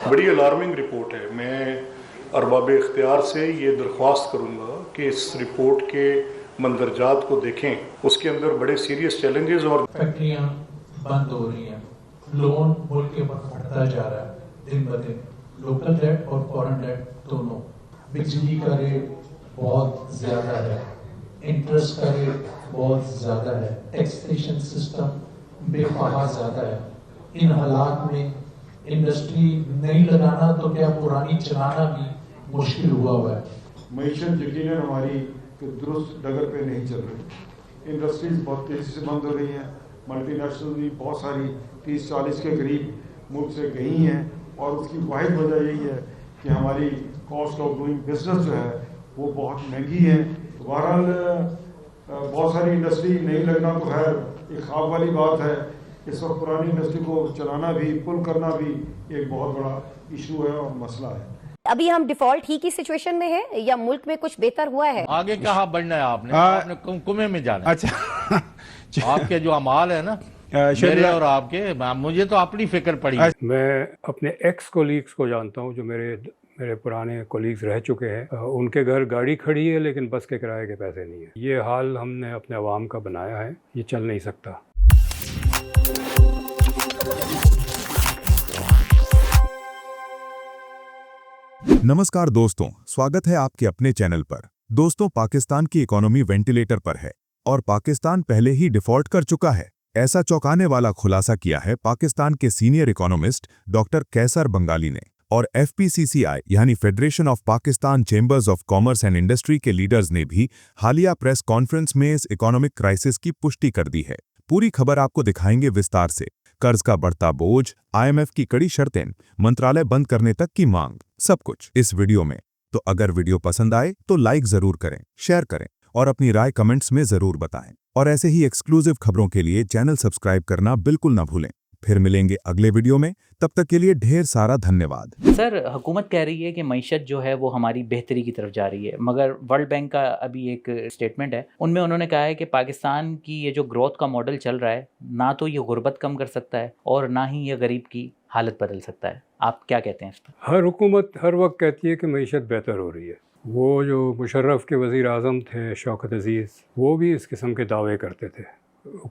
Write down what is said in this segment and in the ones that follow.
बड़ी alarming report है। मैं अरबाब इख्तियार से ये दरख्वास्त करूँगा कि इस रिपोर्ट के मंदरजात को देखें, उसके अंदर बड़े सीरियस चैलेंजेस और फैक्ट्रियाँ बंद हो रही हैं, लोन मुल्क के ऊपर बढ़ता जा रहा है दिन ब दिन, लोकल डेट और फॉरेन डेट दोनों। बिजली का रेट बहुत ज़्यादा है, इंटरेस्ट का रेट बहुत ज़्यादा है, टैक्सेशन सिस्टम बेपनाह ज़्यादा है। इन हालात में इंडस्ट्री नहीं लगाना तो क्या पुरानी चलाना भी मुश्किल हुआ है। मईशत यकीनन हमारी दुरुस्त डगर पे नहीं चल रही। इंडस्ट्रीज बहुत तेज़ी से बंद हो रही हैं। मल्टीनेशनल भी बहुत सारी 30-40 के करीब मुल्क से गई हैं, और उसकी वाहिद वजह यही है कि हमारी कॉस्ट ऑफ डूइंग बिजनेस जो है वो बहुत महंगी है। बहरहाल बहुत सारी इंडस्ट्री नहीं लगना तो खैर एक ख्वाब वाली बात है। इस वक्त पुरानी इंडस्ट्री को चलाना भी, पुल करना भी एक बहुत बड़ा इशू है और मसला है। अभी हम डिफॉल्ट ही की सिचुएशन में है या मुल्क में कुछ बेहतर हुआ है? आगे कहाँ बढ़ना है आपने कुएं में जाना है। अच्छा आपके जो अमाल है ना मेरे और आपके, मुझे तो अपनी फिक्र पड़ी। मैं अपने एक्स कोलीग्स को जानता हूँ जो मेरे पुराने कोलीग्स रह चुके हैं। उनके घर गाड़ी खड़ी है लेकिन बस के किराए के पैसे नहीं है। ये हाल हमने अपने अवाम का बनाया है, ये चल नहीं सकता। नमस्कार दोस्तों, स्वागत है आपके अपने चैनल पर। दोस्तों, पाकिस्तान की इकोनॉमी वेंटिलेटर पर है और पाकिस्तान पहले ही डिफॉल्ट कर चुका है। ऐसा चौंकाने वाला खुलासा किया है पाकिस्तान के सीनियर इकोनॉमिस्ट डॉक्टर कैसर बंगाली ने, और FPCCI यानी federation of Pakistan chambers of commerce and industry के लीडर्स ने भी हालिया प्रेस कॉन्फ्रेंस में इस इकोनॉमिक क्राइसिस की पुष्टि कर दी है। पूरी खबर आपको दिखाएंगे विस्तार से। कर्ज का बढ़ता बोझ, IMF की कड़ी शर्तें, मंत्रालय बंद करने तक की मांग, सब कुछ इस वीडियो में। तो अगर वीडियो पसंद आए तो लाइक जरूर करें, शेयर करें और अपनी राय कमेंट्स में जरूर बताएं। और ऐसे ही एक्सक्लूसिव खबरों के लिए चैनल सब्सक्राइब करना बिल्कुल ना भूलें। फिर मिलेंगे अगले वीडियो में, तब तक के लिए ढेर सारा धन्यवाद। सर, हुकूमत कह रही है कि मईशत जो है वो हमारी बेहतरी की तरफ जा रही है, मगर वर्ल्ड बैंक का अभी एक स्टेटमेंट है, उनमें उन्होंने कहा है कि पाकिस्तान की ये जो ग्रोथ का मॉडल चल रहा है, ना तो ये गुर्बत कम कर सकता है और ना ही ये गरीब की हालत बदल सकता है। आप क्या कहते हैं इस पर? हर हुकूमत हर वक्त कहती है कि मईशत बेहतर हो रही है। वो जो मुशर्रफ के वज़ीर आज़म थे शौकत अज़ीज़, वो भी इस किस्म के दावे करते थे।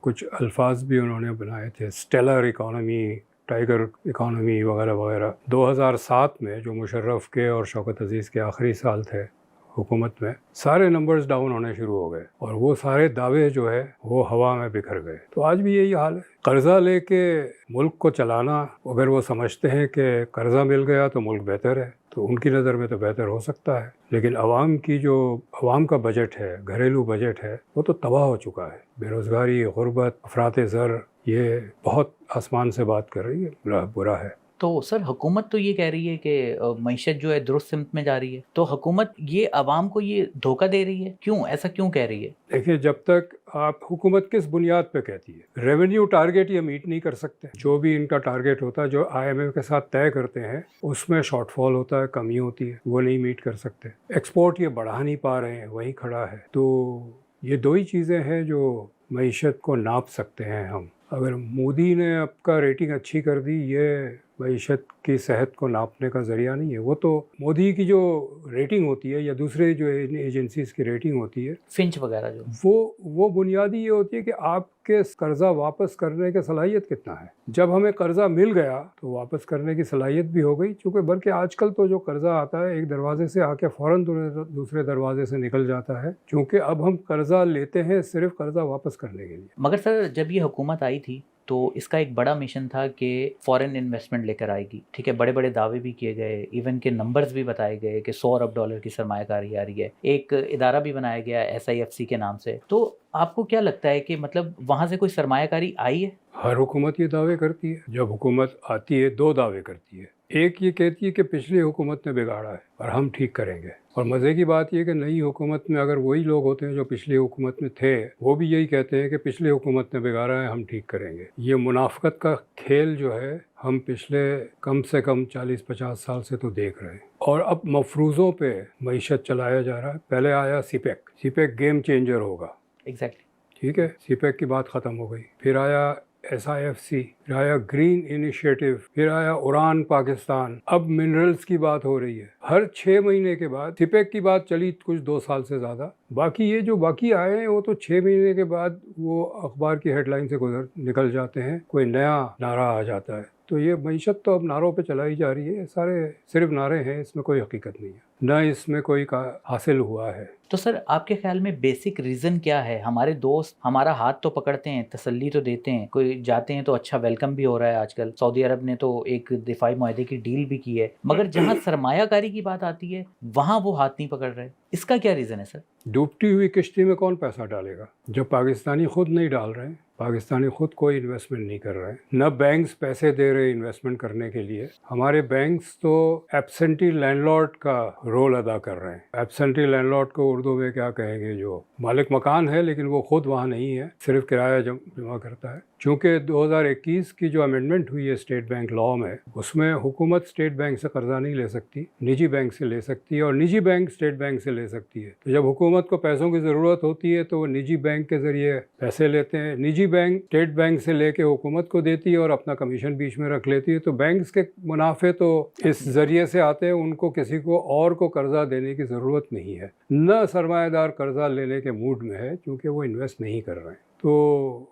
कुछ अल्फाज भी उन्होंने बनाए थे, स्टेलर इकॉनमी, टाइगर इकॉनमी वगैरह वगैरह। 2007 में जो मुशर्रफ के और शौकत अज़ीज़ के आखिरी साल थे हुकूमत में, सारे नंबर्स डाउन होने शुरू हो गए और वो सारे दावे जो है वो हवा में बिखर गए। तो आज भी यही हाल है। कर्ज़ा लेके मुल्क को चलाना, अगर वो समझते हैं कि कर्ज़ा मिल गया तो मुल्क बेहतर है, तो उनकी नज़र में तो बेहतर हो सकता है, लेकिन अवाम का बजट है, घरेलू बजट है, वो तो तबाह हो चुका है। बेरोज़गारी, गुर्बत, अफरात ज़र, ये बहुत आसमान से बात कर रही है, बुरा है। तो सर, हुकूमत तो ये कह रही है कि मईशत जो है दुरुस्त सिमत में जा रही है, तो हुकूमत ये अवाम को ये धोखा दे रही है, क्यों ऐसा क्यों कह रही है? देखिए, जब तक आप हुकूमत किस बुनियाद पे कहती है, रेवेन्यू टारगेट ये मीट नहीं कर सकते। जो भी इनका टारगेट होता है, जो IMF के साथ तय करते हैं, उसमें शॉर्टफॉल होता है, कमी होती है, वो नहीं मीट कर सकते। एक्सपोर्ट ये बढ़ा नहीं पा रहे हैं, वहीं खड़ा है। तो ये दो ही चीज़ें हैं जो मईशत को नाप सकते हैं हम। अगर मोदी ने आपका रेटिंग अच्छी कर दी, ये मईशत की सेहत को नापने का ज़रिया नहीं है। वो तो मोदी की जो रेटिंग होती है या दूसरे जो एजेंसीज़ की रेटिंग होती है, फिंच वगैरह, जो वो बुनियादी ये होती है कि आपके कर्ज़ा वापस करने की सलाहियत कितना है। जब हमें कर्ज़ा मिल गया तो वापस करने की सलाहियत भी हो गई, चूँकि बल्कि आजकल तो जो कर्ज़ा आता है एक दरवाजे से आके फ़ौरन दूसरे दरवाजे से निकल जाता है, क्योंकि अब हम कर्ज़ा लेते हैं सिर्फ कर्ज़ा वापस करने के लिए। मगर सर, जब ये हुकूमत आई थी तो इसका एक बड़ा मिशन था कि फ़ॉरेन इन्वेस्टमेंट लेकर आएगी, ठीक है। बड़े बड़े दावे भी किए गए, इवन के नंबर्स भी बताए गए कि 100 अरब डॉलर की सरमायाकारी आ रही है। एक इदारा भी बनाया गया SIFC के नाम से। तो आपको क्या लगता है कि मतलब वहाँ से कोई सरमायाकारी आई है? हर हुकूमत ये दावे करती है। जब हुकूमत आती है, दो दावे करती है। एक ये कहती है कि पिछली हुकूमत ने बिगाड़ा है और हम ठीक करेंगे, और मज़े की बात यह कि नई हुकूमत में अगर वही लोग होते हैं जो पिछली हुकूमत में थे, वो भी यही कहते हैं कि पिछली हुकूमत ने बिगाड़ा है, हम ठीक करेंगे। ये मुनाफ़क़त का खेल जो है हम पिछले कम से कम 40-50 साल से तो देख रहे हैं, और अब मफरूज़ों पे मईशत चलाया जा रहा है। पहले आया CPEC गेम चेंजर होगा, एग्जैक्टली, ठीक है, CPEC की बात ख़त्म हो गई। फिर आया SIFC پھر آیا گرین انیشیٹو، پھر آیا اڑان پاکستان، اب منرلز کی بات ہو رہی ہے. ہر 6 مہینے کے بعد سپیک کی بات چلی کچھ 2 سال سے زیادہ. باقی یہ جو باقی آئے ہیں وہ تو 6 مہینے کے بعد وہ اخبار کی ہیڈ لائن سے نکل جاتے ہیں، کوئی نیا نعرہ آ جاتا ہے. تو یہ معیشت تو اب نعروں پہ چلائی جا رہی ہے، سارے صرف نعرے ہیں، اس میں کوئی حقیقت نہیں ہے، نہ اس میں کوئی حاصل ہوا ہے. تو سر آپ کے خیال میں بیسک ریزن کیا ہے؟ ہمارے دوست ہمارا ہاتھ تو پکڑتے ہیں، تسلی تو دیتے ہیں، کوئی جاتے ہیں تو اچھا ویلکم بھی ہو رہا ہے. آج کل سعودی عرب نے تو ایک دفاعی معاہدے کی ڈیل بھی کی ہے، مگر جہاں سرمایہ کاری کی بات آتی ہے وہاں وہ ہاتھ نہیں پکڑ رہے. اس کا کیا ریزن ہے سر؟ ڈوبتی ہوئی کشتی میں کون پیسہ ڈالے گا جب پاکستانی خود نہیں ڈال رہے ہیں؟ پاکستانی خود کوئی انویسٹمنٹ نہیں کر رہے ہیں، نہ بینکس پیسے دے رہے انویسٹمنٹ کرنے کے لیے. ہمارے بینکس تو ایبسنٹی لینڈ لارڈ کا رول ادا کر رہے ہیں. ایبسنٹی لینڈ لارڈ کو اردو میں کیا کہیں گے؟ جو مالک مکان ہے لیکن وہ خود وہاں نہیں ہے، صرف کرایہ جمع کرتا ہے. چونکہ 2021 کی جو امینڈمنٹ ہوئی ہے اسٹیٹ بینک لاء میں، اس میں حکومت اسٹیٹ بینک سے قرضہ نہیں لے سکتی، نجی بینک سے لے سکتی ہے، اور نجی بینک اسٹیٹ بینک سے لے سکتی ہے. تو جب حکومت کو پیسوں کی ضرورت ہوتی ہے تو وہ نجی بینک کے ذریعے پیسے لیتے ہیں. نجی بینک اسٹیٹ بینک سے لے کے حکومت کو دیتی ہے اور اپنا کمیشن بیچ میں رکھ لیتی ہے. تو بینکس کے منافع تو اس ذریعے سے آتے ہیں، ان کو کسی کو اور کو قرضہ دینے کی ضرورت نہیں ہے، نہ سرمایہ دار قرضہ لینے کے موڈ میں ہے کیونکہ وہ انویسٹ نہیں کر رہے ہیں. تو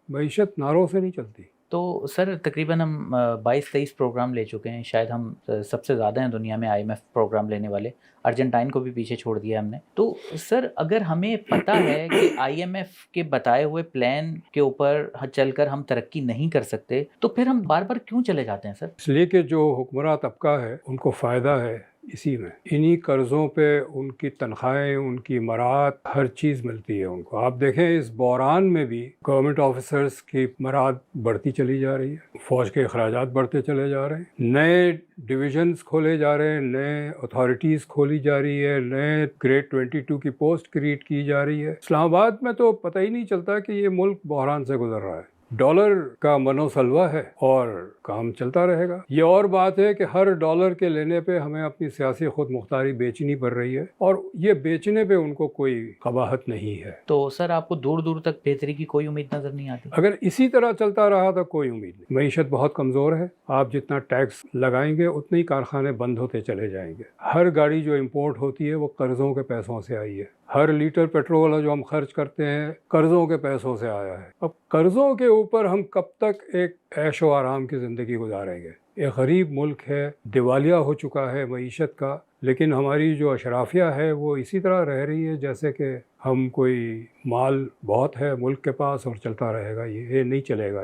معیشت نعروں سے نہیں چلتی. تو سر تقریباً ہم 22-23 پروگرام لے چکے ہیں، شاید ہم سب سے زیادہ ہیں دنیا میں IMF پروگرام لینے والے. ارجنٹائن کو بھی پیچھے چھوڑ دیا ہم نے. تو سر اگر ہمیں پتہ ہے کہ IMF کے بتائے ہوئے پلان کے اوپر چل کر ہم ترقی نہیں کر سکتے تو پھر ہم بار بار کیوں چلے جاتے ہیں سر؟ اس لیے کہ جو حکمراں طبقہ ہے ان کو فائدہ ہے اسی میں، انہی قرضوں پہ ان کی تنخواہیں، ان کی مراعات، ہر چیز ملتی ہے ان کو. آپ دیکھیں اس بحران میں بھی گورنمنٹ آفیسرز کی مراعات بڑھتی چلی جا رہی ہے، فوج کے اخراجات بڑھتے چلے جا رہے ہیں، نئے ڈویژنز کھولے جا رہے ہیں، نئے اتھارٹیز کھولی جا رہی ہے، نئے گریڈ 22 کی پوسٹ کریٹ کی جا رہی ہے. اسلام آباد میں تو پتہ ہی نہیں چلتا کہ یہ ملک بحران سے گزر رہا ہے. ڈالر کا منو سلوا ہے اور کام چلتا رہے گا. یہ اور بات ہے کہ ہر ڈالر کے لینے پہ ہمیں اپنی سیاسی خود مختاری بیچنی پڑ رہی ہے، اور یہ بیچنے پہ ان کو کوئی قباحت نہیں ہے. تو سر آپ کو دور دور تک بہتری کی کوئی امید نظر نہیں آتی؟ اگر اسی طرح چلتا رہا تو کوئی امید نہیں. معیشت بہت کمزور ہے، آپ جتنا ٹیکس لگائیں گے اتنے ہی کارخانے بند ہوتے چلے جائیں گے. ہر گاڑی جو امپورٹ ہوتی ہے وہ قرضوں کے پیسوں سے آئی ہے. ہر لیٹر پیٹرول جو ہم خرچ کرتے ہیں قرضوں کے پیسوں سے آیا ہے. اب قرضوں کے اوپر ہم کب تک ایک عیش و آرام کی زندگی گزاریں گے؟ ایک غریب ملک ہے، دیوالیہ ہو چکا ہے معیشت کا، لیکن ہماری جو اشرافیہ ہے وہ اسی طرح رہ رہی ہے جیسے کہ ہم کوئی مال بہت ہے ملک کے پاس اور چلتا رہے گا. یہ نہیں چلے گا،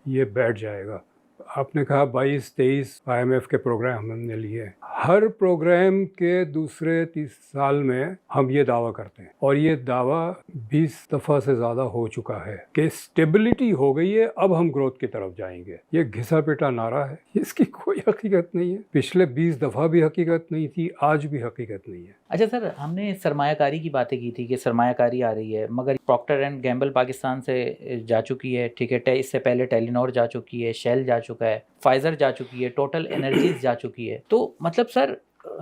یہ بیٹھ جائے گا. آپ نے کہا 22-23 IMF کے پروگرام ہم نے لیے. ہر پروگرام کے دوسرے 30 سال میں ہم یہ دعویٰ کرتے ہیں، اور یہ دعویٰ 20 دفعہ سے زیادہ ہو چکا ہے کہ اسٹیبلٹی ہو گئی ہے، اب ہم گروتھ کی طرف جائیں گے. یہ گھسا پیٹا نعرہ ہے، اس کی کوئی حقیقت نہیں ہے. پچھلے 20 دفعہ بھی حقیقت نہیں تھی، آج بھی حقیقت نہیں ہے. اچھا سر، ہم نے سرمایہ کاری کی باتیں کی تھی کہ سرمایہ کاری آ رہی ہے، مگر پروکٹر اینڈ گیمبل پاکستان سے جا چکی ہے، ٹھیک ہے، اس سے پہلے ٹیلینور جا چکی ہے، شیل جا چکا ہے، فائزر جا چکی ہے، ٹوٹل انرجیز جا چکی ہے. تو مطلب سر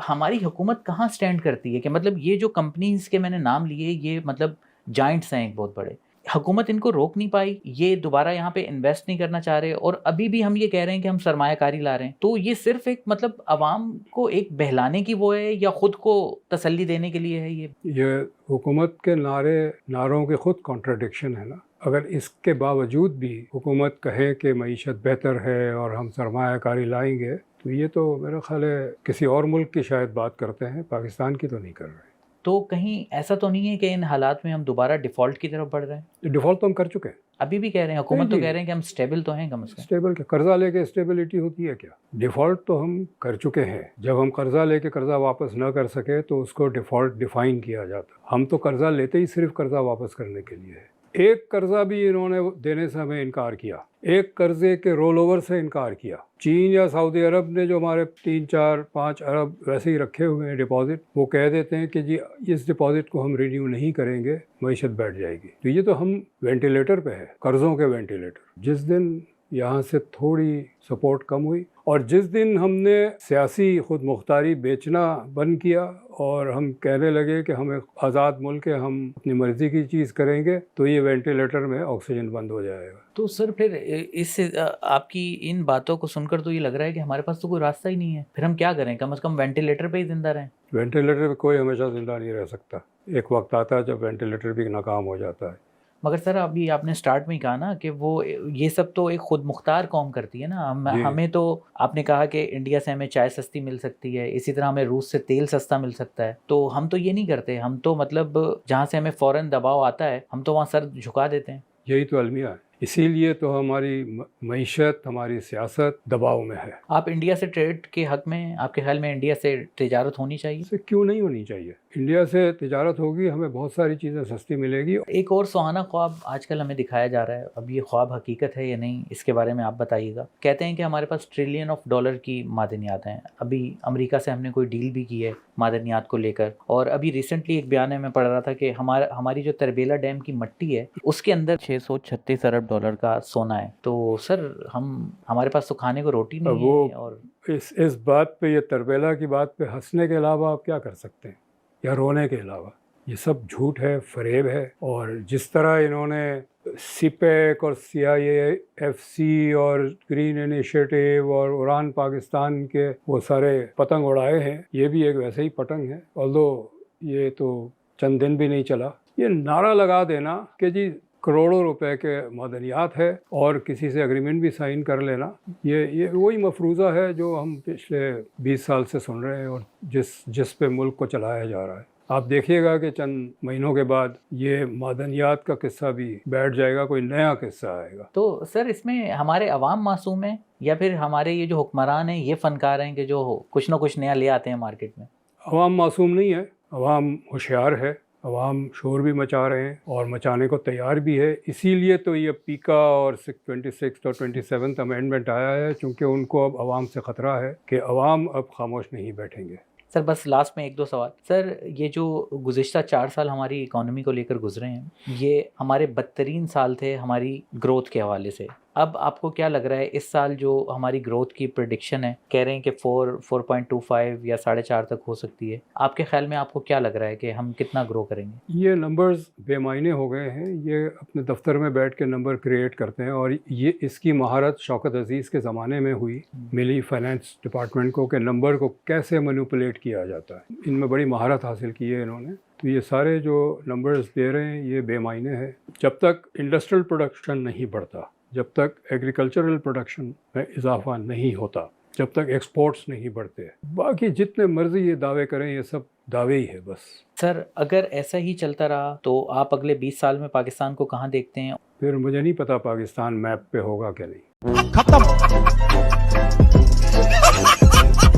ہماری حکومت کہاں سٹینڈ کرتی ہے کہ مطلب یہ جو کمپنیز کے میں نے نام لیے یہ مطلب جائنٹس ہیں ایک بہت بڑے، حکومت ان کو روک نہیں پائی، یہ دوبارہ یہاں پہ انویسٹ نہیں کرنا چاہ رہے، اور ابھی بھی ہم یہ کہہ رہے ہیں کہ ہم سرمایہ کاری لا رہے ہیں. تو یہ صرف ایک مطلب عوام کو ایک بہلانے کی وہ ہے یا خود کو تسلی دینے کے لیے ہے؟ یہ حکومت کے نعروں کے خود کانٹراڈکشن ہے نا. اگر اس کے باوجود بھی حکومت کہے کہ معیشت بہتر ہے اور ہم سرمایہ کاری لائیں گے، تو یہ تو میرا خیال ہے کسی اور ملک کی شاید بات کرتے ہیں، پاکستان کی تو نہیں کر رہے. تو کہیں ایسا تو نہیں ہے کہ ان حالات میں ہم دوبارہ ڈیفالٹ کی طرف بڑھ رہے ہیں؟ ڈیفالٹ تو ہم کر چکے ہیں. ابھی بھی کہہ رہے ہیں، حکومت تو کہہ رہے ہیں کہ ہم سٹیبل تو ہیں کم از کم. سٹیبل کیا؟ قرضہ لے کے اسٹیبلٹی ہوتی ہے کیا؟ ڈیفالٹ تو ہم کر چکے ہیں. جب ہم قرضہ لے کے قرضہ واپس نہ کر سکے تو اس کو ڈیفالٹ ڈیفائن کیا جاتا. ہم تو قرضہ لیتے ہی صرف قرضہ واپس کرنے کے لیے ہے. ایک قرضہ بھی انہوں نے دینے سے ہمیں انکار کیا، ایک قرضے کے رول اوور سے انکار کیا. چین یا سعودی عرب نے جو ہمارے 3-4-5 ارب ویسے ہی رکھے ہوئے ہیں ڈپازٹ، وہ کہہ دیتے ہیں کہ جی اس ڈپازٹ کو ہم رینیو نہیں کریں گے، معیشت بیٹھ جائے گی. تو یہ تو ہم وینٹیلیٹر پہ ہے، قرضوں کے وینٹیلیٹر. جس دن यहाँ से थोड़ी सपोर्ट कम हुई। और जिस दिन हमने सियासी खुद मुख्तारी बेचना बंद किया और हम कहने लगे कि हम एक आज़ाद मुल्क है, हम अपनी मर्ज़ी की चीज़ करेंगे, तो ये वेंटिलेटर में ऑक्सीजन बंद हो जाएगा। तो सर फिर इससे आपकी इन बातों को सुनकर तो ये लग रहा है कि हमारे पास तो कोई रास्ता ही नहीं है, फिर हम क्या करें? कम से कम वेंटिलेटर पे ही जिंदा रहें। वेंटिलेटर पे कोई हमेशा ज़िंदा नहीं रह सकता, एक वक्त आता है जब वेंटिलेटर भी नाकाम हो जाता है। मगर सर अभी आपने स्टार्ट में ही कहा ना कि वो ये सब तो एक खुद मुख्तार कौम करती है ना। हमें तो आपने कहा कि इंडिया से हमें चाय सस्ती मिल सकती है, इसी तरह हमें रूस से तेल सस्ता मिल सकता है, तो हम तो ये नहीं करते। हम तो मतलब जहाँ से हमें फ़ौरन दबाव आता है हम तो वहाँ सर झुका देते हैं। यही तो अलमिया है, इसीलिए तो हमारी मईशत, हमारी सियासत दबाव में है। आप इंडिया से ट्रेड के हक़ में, आपके ख्याल में इंडिया से तिजारत होनी चाहिए? से क्यों नहीं होनी चाहिए? इंडिया से तिजारत होगी, हमें बहुत सारी चीज़ें सस्ती मिलेगी। एक और सुहाना ख्वाब आजकल हमें दिखाया जा रहा है, अब ये ख्वाब हकीकत है या नहीं इसके बारे में आप बताइएगा। कहते हैं कि हमारे पास ट्रिलियन ऑफ डॉलर की मादनियात हैं। अभी अमेरिका से हमने कोई डील भी की है मादनियात को लेकर, और अभी रिसेंटली एक बयान में पढ़ रहा था कि हमारी जो तरबेला डैम की मिट्टी है उसके अंदर 636 अरब डॉलर का सोना है। तो सर हमारे पास तो खाने को रोटी नहीं है। और इस बात पे, ये तरबेला की बात पे हंसने के अलावा आप क्या कर सकते हैं, या रोने के अलावा? ये सब झूठ है, फरेब है। और जिस तरह इन्होंने सीपेक और CIAFC और ग्रीन इनिशिएटिव और उड़ान पाकिस्तान के वो सारे पतंग उड़ाए हैं, ये भी एक वैसे ही पतंग है, ऑल्दो ये तो चंद दिन भी नहीं चला। ये नारा लगा देना कि जी करोड़ों रुपए के मादनियात है और किसी से एग्रीमेंट भी साइन कर लेना, ये वही मफरूज़ा है जो हम पिछले 20 साल से सुन रहे हैं और जिस पे मुल्क को चलाया जा रहा है। आप देखिएगा कि चंद महीनों के बाद ये मादनियात का किस्सा भी बैठ जाएगा, कोई नया किस्सा आएगा। तो सर इसमें हमारे अवाम मासूम हैं या फिर हमारे ये जो हुक्मरान हैं ये फनकार हैं कि जो कुछ ना कुछ नया ले आते हैं मार्केट में? अवाम मासूम नहीं है, अवाम होशियार है, अवाम शोर भी मचा रहे हैं और मचाने को तैयार भी है। इसीलिए तो ये पीका और 26 और 27 अमेंडमेंट आया है, क्योंकि उनको अब अवाम से ख़तरा है कि अवाम अब खामोश नहीं बैठेंगे। सर बस लास्ट में 1-2 सवाल। सर ये जो गुज़िश्ता 4 साल हमारी इकॉनमी को लेकर गुजरे हैं, ये हमारे बदतरीन साल थे हमारी ग्रोथ के हवाले से। अब आपको क्या लग रहा है इस साल जो हमारी ग्रोथ की प्रेडिक्शन है, कह रहे हैं कि 4.25 या 4.5 तक हो सकती है, आपके ख्याल में आपको क्या लग रहा है कि हम कितना ग्रो करेंगे? ये नंबर्स बेमायने हो गए हैं, ये अपने दफ्तर में बैठ के नंबर क्रिएट करते हैं और ये इसकी महारत शौकत अजीज़ के ज़माने में हुई, मिली फाइनेंस डिपार्टमेंट को, कि नंबर को कैसे मैनिपुलेट किया जाता है। इनमें बड़ी महारत हासिल की है इन्होंने। तो ये सारे जो नंबर्स दे रहे हैं ये बेमायने हैं। जब तक इंडस्ट्रियल प्रोडक्शन नहीं बढ़ता, जब तक एग्रीकल्चरल प्रोडक्शन में इजाफा नहीं होता, जब तक एक्सपोर्ट्स नहीं बढ़ते, बाकी जितने मर्जी ये दावे करें ये सब दावे ही है बस। सर अगर ऐसा ही चलता रहा तो आप अगले 20 साल में पाकिस्तान को कहाँ देखते हैं? फिर मुझे नहीं पता पाकिस्तान मैप पे होगा क्या नहीं। खत्म,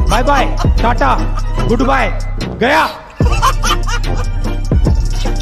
bye bye, tata, good bye, गया।